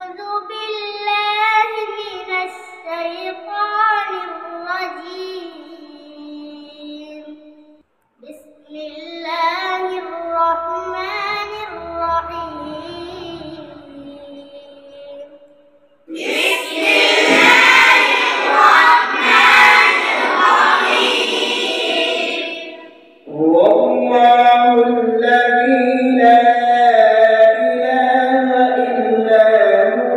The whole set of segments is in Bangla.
أعوذ بالله من الشيطان الرجيم. بسم الله الرحمن الرحيم. هو الله الذي لا إله إلا هو.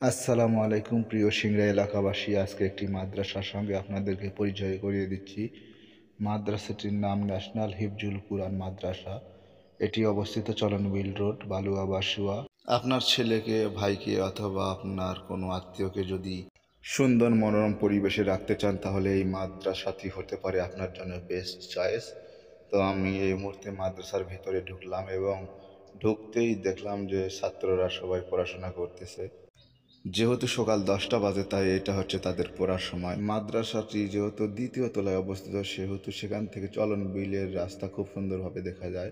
আসসালামু আলাইকুম প্রিয় সিংড়া এলাকাবাসী, আজকে একটি মাদ্রাসার সঙ্গে আপনাদেরকে পরিচয় করিয়ে দিচ্ছি। মাদ্রাসাটির নাম ন্যাশনাল হিফজুল কুরআন মাদ্রাসা। এটি অবস্থিত চলনবিল রোড, বালুয়া বাসুয়া। আপনার ছেলেকে, ভাইকে অথবা আপনার কোনো আত্মীয়কে যদি সুন্দর মনোরম পরিবেশে রাখতে চান, তাহলে এই মাদ্রাসাটি হতে পারে আপনার জন্য বেস্ট চয়েস। তো আমি এই মুহূর্তে মাদ্রাসার ভিতরে ঢুকলাম এবং ঢুকতেই দেখলাম যে ছাত্ররা সবাই পড়াশোনা করতেছে। যেহেতু সকাল 10টা বাজে, তাই এটা হচ্ছে তাদের পড়ার সময়। মাদ্রাসাটি যেহেতু দ্বিতীয় তলায় অবস্থিত, সেহেতু সেখান থেকে চলন বিলের রাস্তা খুব সুন্দরভাবে দেখা যায়।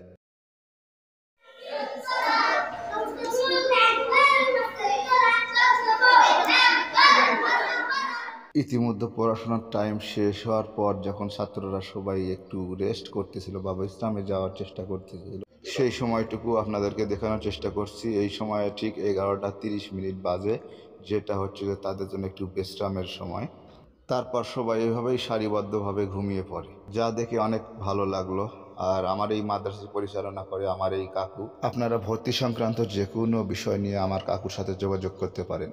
ইতিমধ্যে পড়াশোনার টাইম শেষ হওয়ার পর যখন ছাত্ররা সবাই একটু রেস্ট করতেছিল বা বিশ্রামে যাওয়ার চেষ্টা করতেছিল, সেই সময়টুকু আপনাদেরকে দেখানোর চেষ্টা করছি। এই সময়ে ঠিক 11টা 30 বাজে, যেটা হচ্ছে যে তাদের জন্য একটু বিশ্রামের সময়। তারপর সবাই এভাবেই সারিবদ্ধভাবে ঘুমিয়ে পড়ে, যা দেখে অনেক ভালো লাগলো। আর আমার এই মাদ্রাসা পরিচালনা করে আমার এই কাকু। আপনারা ভর্তি সংক্রান্ত যে কোনো বিষয় নিয়ে আমার কাকুর সাথে যোগাযোগ করতে পারেন।